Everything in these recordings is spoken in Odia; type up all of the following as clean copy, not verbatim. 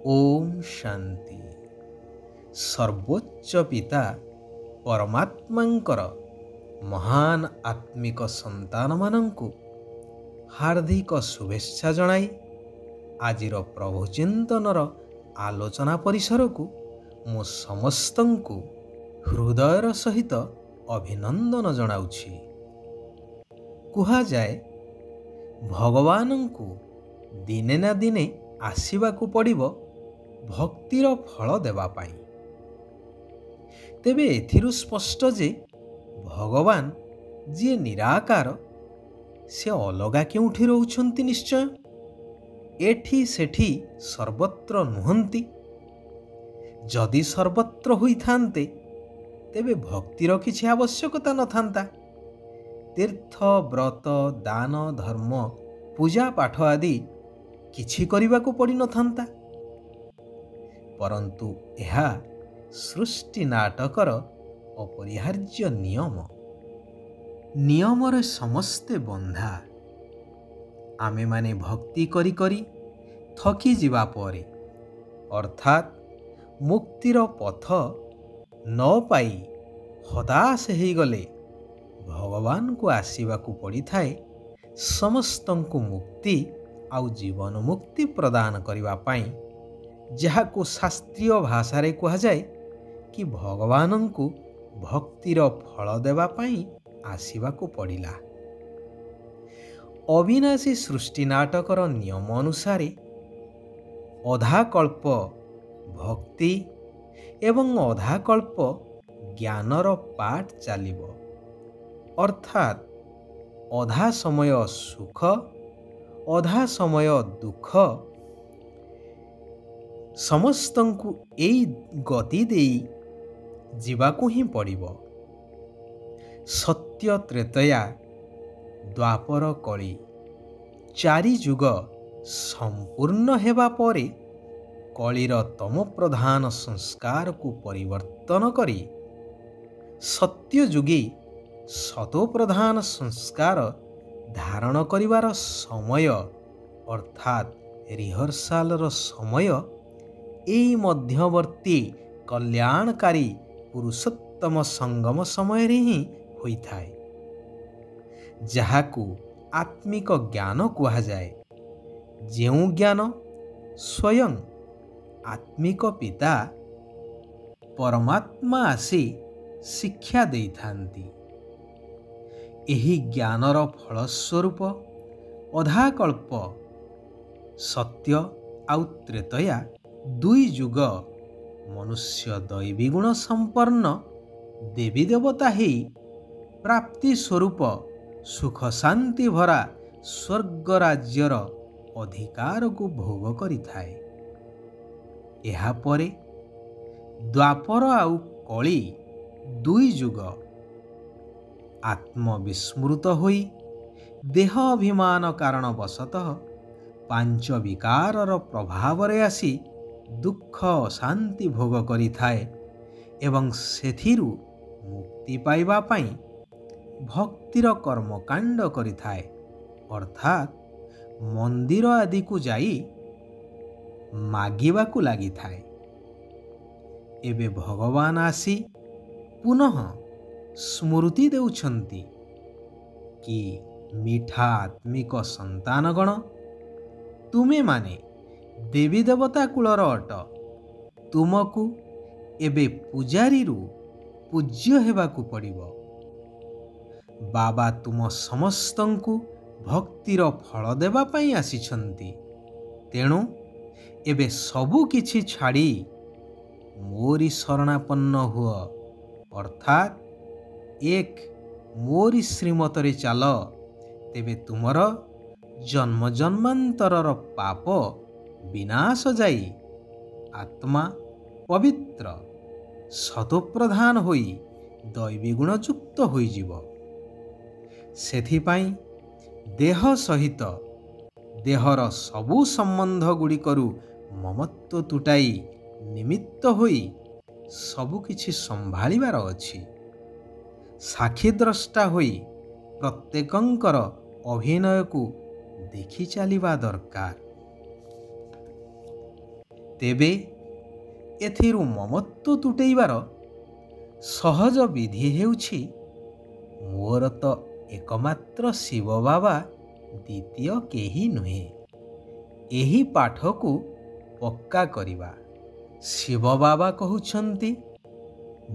ओम शांति। सर्वोच्च पिता परमात्मांकर महान आत्मिक संतान मानंकु हार्दिक शुभेच्छा जणाई आजिर प्रभु चिंतनर आलोचना परिसर को मो समस्तंकु हृदयर सहित अभिनंदन जणाउछि। कुहा जाए भगवानंकु दिने ना दिने आसिबाकु पड़िबो भक्तिर फल देवा पाई। तेबे एथिरु स्पष्ट जे भगवान जी निराकार से अलगा केउठी रहउछंती। निश्चय एठी सेठी सर्वत्र नुहंती। जदि सर्वत्र होई थांते तेबे भक्तिर किछि आवश्यकता न थांता। तीर्थ व्रत दान धर्म पूजा पाठ आदि किछि करिबाकु पड़ी न थांता। परंतु यह सृष्टि नाटकर अपरिहार्य नियमरे समस्ते बंधा। आमे माने भक्ति करी करी थकी जिबा परे अर्थात मुक्तिर पथ न पाई हताश हो गले भगवान को आसीबाकू पड़ी थाए समस्तंकु मुक्ति आउ जीवन मुक्ति प्रदान करिबा पाई, जहाको शास्त्रीय भाषा रे कहा जाए कि भगवानंकु भक्तिर फल देवा पाई आसीबाकू पड़िला। अविनाशी सृष्टि नाटकर नियम अनुसारे अधा कल्प भक्ति एवं अधा कल्प ज्ञानर पाठ चलिबो। अर्थात अधा समय सुख अधा समय दुख समस्तंकु एई गति देई जीवाकू ही पड़िबो। सत्य त्रेतया द्वापर कली चारि जुग संपूर्ण हेबा परे कलीर तम प्रधान संस्कार को परिवर्तन करी सत्य जुगी सतो प्रधान संस्कार धारण करिवार समय अर्थात रिहर्सालर समय एई मध्यवर्ती कल्याणकारी पुरुषोत्तम संगम समय रे ही होई थाए, जहाकू आत्मिक ज्ञान कुहा जाए। जेउ ज्ञान स्वयं आत्मिक पिता परमात्मा आसी शिक्षा देई थांती। एही ज्ञानर फलस्वरूप अधा कल्प सत्य आउ त्रेतया दुई जुग मनुष्य दैवी गुण संपन्न देवी देवता ही प्राप्ति स्वरूप सुख शांति भरा स्वर्ग राज्यर अधिकार को भोग करि थाए। एहा परे द्वापर आउ कली दुई जुग आत्मविस्मृत होई देह अभिमान कारण वशतः पांच विकारर प्रभाव रे आसी दुख शांति भोग करि थाए एवं सेथिरु मुक्ति पाइबा पाई भक्तिर कर्मकांड करि थाए। अर्थात मंदिर आदि को जाई मागिबाकू लागि थाए। एबे भगवान आसी पुनः स्मृति देउछंती कि मीठा आत्मिक संतानगण तुमे माने देवी देवता कुलर अट। तुमकू एबे पूजारी रु पूज्य हेबाकू पड़िबो। बाबा तुम समस्तंकु भक्तिर फल देवा पाई आसीछंती। तेणु एबे सबु किछि छाड़ी मोरी शरणापन्न हुआ अर्थात एक मोरी श्रीमतरे चाल। तेबे तुमर जन्म जन्मांतरर पाप विनाश जाई आत्मा पवित्र सतोप्रधान होई दैवी गुण युक्त होई जीव। सेथिपाई देह सहित देहर सबु संबंध गुड़िकरु ममत्व तुटाई निमित्त होई सबु किछि संभालिबार अछि। साक्षी द्रष्टा होई प्रत्येकंकर अभिनय को देखि चलिबा दरकार। ତେବେ ଏଥିରୁ ମମତ୍ୱ ତୁଟେଇବାର ସହଜ ବିଧି ହେଉଛି ମୋର ତ ଏକମାତ୍ର ଶିବ ବାବା, ଦ୍ୱିତୀୟ କେହି ନୁହେଁ, ଏହି ପାଠକୁ ପକ୍କା କରିବା। ଶିବ ବାବା କହୁଛନ୍ତି,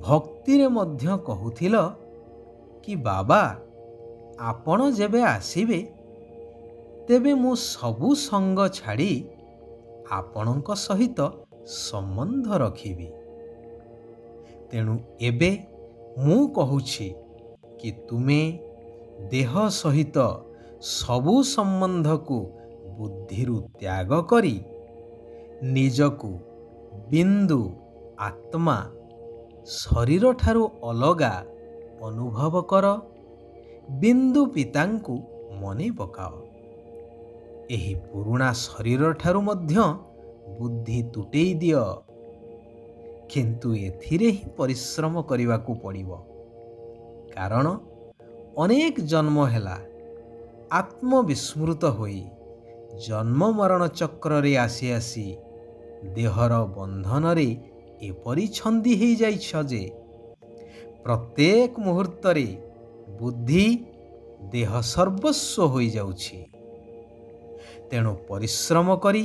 ଭକ୍ତିରେ ମଧ୍ୟ କହୁଥିଲ କି ବାବା, ଆପଣ ଯେବେ ଆସିବେ ତେବେ ମୁଁ ସବୁ ସଙ୍ଗ ଛାଡ଼ି ଆପଣଙ୍କ ସହିତ ସମ୍ବନ୍ଧ ରଖିବି। ତେଣୁ ଏବେ ମୁଁ କହୁଛି କି ତୁମେ ଦେହ ସହିତ ସବୁ ସମ୍ବନ୍ଧକୁ ବୁଦ୍ଧିରୁ ତ୍ୟାଗ କରି ନିଜକୁ ବିନ୍ଦୁ ଆତ୍ମା ଶରୀରଠାରୁ ଅଲଗା ଅନୁଭବ କର। ବିନ୍ଦୁ ପିତାଙ୍କୁ ମନେ ପକାଅ। ଏହି ପୁରୁଣା ଶରୀରଠାରୁ ମଧ୍ୟ ବୁଦ୍ଧି ତୁଟେଇ ଦିଅ। କିନ୍ତୁ ଏଥିରେ ହିଁ ପରିଶ୍ରମ କରିବାକୁ ପଡ଼ିବ। କାରଣ ଅନେକ ଜନ୍ମ ହେଲା ଆତ୍ମବିସ୍ମୃତ ହୋଇ ଜନ୍ମ ମରଣ ଚକ୍ରରେ ଆସି ଆସି ଦେହର ବନ୍ଧନରେ ଏପରି ଛନ୍ଦି ହୋଇଯାଇଛ ଯେ ପ୍ରତ୍ୟେକ ମୁହୂର୍ତ୍ତରେ ବୁଦ୍ଧି ଦେହ ସର୍ବସ୍ୱ ହୋଇଯାଉଛି। ତେଣୁ ପରିଶ୍ରମ କରି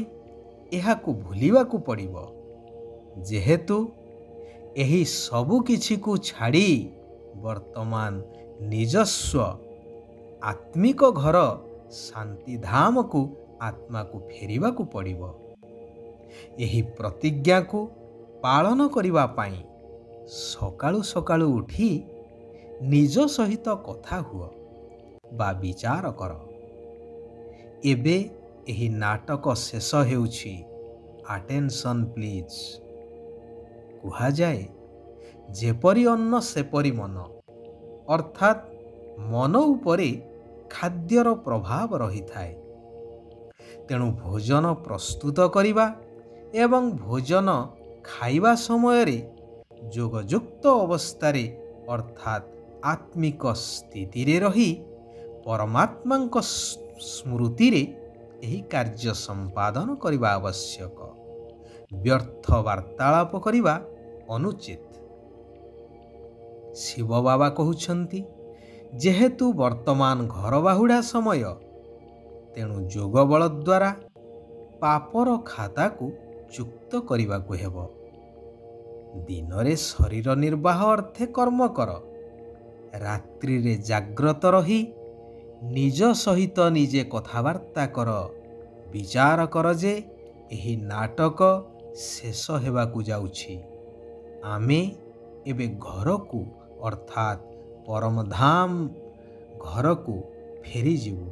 ଏହାକୁ ଭୁଲିବାକୁ ପଡ଼ିବ। ଯେହେତୁ ଏହି ସବୁ କିଛିକୁ ଛାଡ଼ି ବର୍ତ୍ତମାନ ନିଜସ୍ୱ ଆତ୍ମିକ ଘର ଶାନ୍ତିଧାମକୁ ଆତ୍ମାକୁ ଫେରିବାକୁ ପଡ଼ିବ। ଏହି ପ୍ରତିଜ୍ଞାକୁ ପାଳନ କରିବା ପାଇଁ ସକାଳୁ ସକାଳୁ ଉଠି ନିଜ ସହିତ କଥା ହୁଅ ବା ବିଚାର କର। ଏବେ ଏହି ନାଟକ ଶେଷ ହେଉଛି। Attention please. କୁହାଯାଏ, ଯେପରି ଅନ୍ନ ସେପରି ମନ, ଅର୍ଥାତ୍ ମନ ଉପରେ ଖାଦ୍ୟର ପ୍ରଭାବ ରହିଥାଏ। ତେଣୁ ଭୋଜନ ପ୍ରସ୍ତୁତ କରିବା ଏବଂ ଭୋଜନ ଖାଇବା ସମୟରେ ଯୋଗଯୁକ୍ତ ଅବସ୍ଥାରେ ଅର୍ଥାତ୍ ଆତ୍ମିକ ସ୍ଥିତିରେ ରହି ପରମାତ୍ମାଙ୍କ ସ୍ମୃତିରେ ଏହି କାର୍ଯ୍ୟ ସମ୍ପାଦନ କରିବା ଆବଶ୍ୟକ। ବ୍ୟର୍ଥ ବାର୍ତ୍ତାଳାପ କରିବା ଅନୁଚିତ। ଶିବ ବାବା କହୁଛନ୍ତି, ଯେହେତୁ ବର୍ତ୍ତମାନ ଘର ବାହୁଡ଼ା ସମୟ, ତେଣୁ ଯୋଗ ବଳ ଦ୍ୱାରା ପାପର ଖାତାକୁ ଯୁକ୍ତ କରିବାକୁ ହେବ। ଦିନରେ ଶରୀର ନିର୍ବାହ ଅର୍ଥେ କର୍ମ କର। ରାତ୍ରିରେ ଜାଗ୍ରତ ରହି ନିଜ ସହିତ ନିଜେ କଥାବାର୍ତ୍ତା କର। ବିଚାର କର ଯେ ଏହି ନାଟକ ଶେଷ ହେବାକୁ ଯାଉଛି। ଆମେ ଏବେ ଘରକୁ ଅର୍ଥାତ୍ ପରମଧାମ ଘରକୁ ଫେରିଯିବୁ।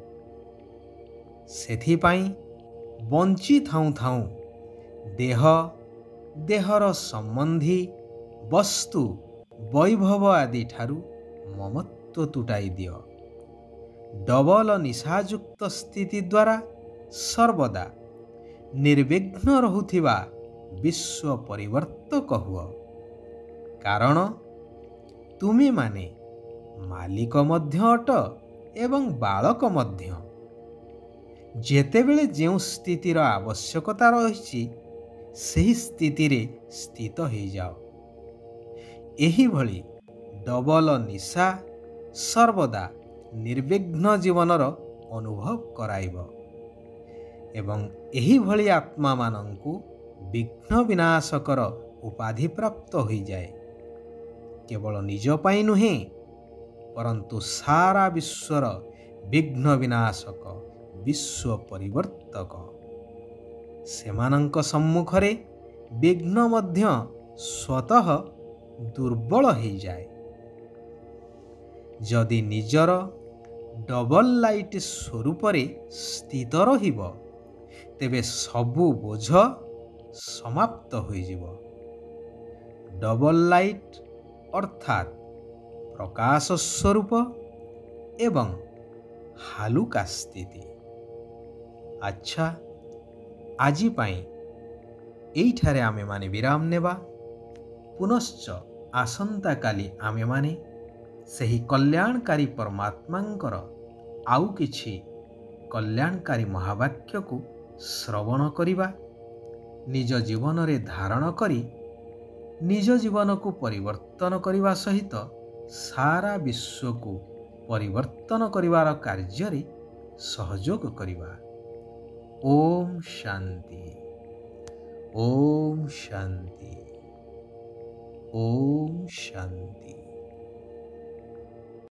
ସେଥିପାଇଁ ବଞ୍ଚି ଥାଉଁ ଥାଉଁ ଦେହର ସମ୍ବନ୍ଧୀ ବସ୍ତୁ ବୈଭବ ଆଦିଠାରୁ ମମତ୍ୱ ତୁଟାଇ ଦିଅ। ଡବଲ ନିଶାଯୁକ୍ତ ସ୍ଥିତି ଦ୍ୱାରା ସର୍ବଦା ନିର୍ବିଘ୍ନ ରହୁଥିବା ବିଶ୍ୱ ପରିବର୍ତ୍ତକ ହୁଅ। କାରଣ ତୁମେମାନେ ମାଲିକ ମଧ୍ୟ ଅଟ ଏବଂ ବାଳକ ମଧ୍ୟ। ଯେତେବେଳେ ଯେଉଁ ସ୍ଥିତିର ଆବଶ୍ୟକତା ରହିଛି ସେହି ସ୍ଥିତିରେ ସ୍ଥିତ ହୋଇଯାଅ। ଏହିଭଳି ଡବଲ ନିଶା ସର୍ବଦା ନିର୍ବିଘ୍ନ ଜୀବନର ଅନୁଭବ କରାଇବ ଏବଂ ଏହିଭଳି ଆତ୍ମାମାନଙ୍କୁ ବିଘ୍ନ ବିନାଶକର ଉପାଧି ପ୍ରାପ୍ତ ହୋଇଯାଏ। କେବଳ ନିଜ ପାଇଁ ନୁହେଁ, ପରନ୍ତୁ ସାରା ବିଶ୍ୱର ବିଘ୍ନ ବିନାଶକ, ବିଶ୍ୱ ପରିବର୍ତ୍ତକ। ସେମାନଙ୍କ ସମ୍ମୁଖରେ ବିଘ୍ନ ମଧ୍ୟ ସ୍ୱତଃ ଦୁର୍ବଳ ହୋଇଯାଏ। ଯଦି ନିଜର ଡବଲ ଲାଇଟ୍ ସ୍ୱରୂପରେ ସ୍ଥିତ ରହିବ, ତେବେ ସବୁ ବୋଝ ସମାପ୍ତ ହୋଇଯିବ। ଡବଲ ଲାଇଟ୍ ଅର୍ଥାତ୍ ପ୍ରକାଶ ସ୍ୱରୂପ ଏବଂ ହାଲୁକା ସ୍ଥିତି। ଆଚ୍ଛା, ଆଜି ପାଇଁ ଏଇଠାରେ ଆମେମାନେ ବିରାମ ନେବା। ପୁନଶ୍ଚ ଆସନ୍ତାକାଲି ଆମେମାନେ ସେହି କଲ୍ୟାଣକାରୀ ପରମାତ୍ମାଙ୍କର ଆଉ କିଛି କଲ୍ୟାଣକାରୀ ମହାବାକ୍ୟକୁ ଶ୍ରବଣ କରିବା। ନିଜ ଜୀବନରେ ଧାରଣ କରି ନିଜ ଜୀବନକୁ ପରିବର୍ତ୍ତନ କରିବା ସହିତ ସାରା ବିଶ୍ୱକୁ ପରିବର୍ତ୍ତନ କରିବାର କାର୍ଯ୍ୟରେ ସହଯୋଗ କରିବା। ଓମ୍ ଶାନ୍ତି। ଓମ୍ ଶାନ୍ତି। ଓମ୍ ଶାନ୍ତି।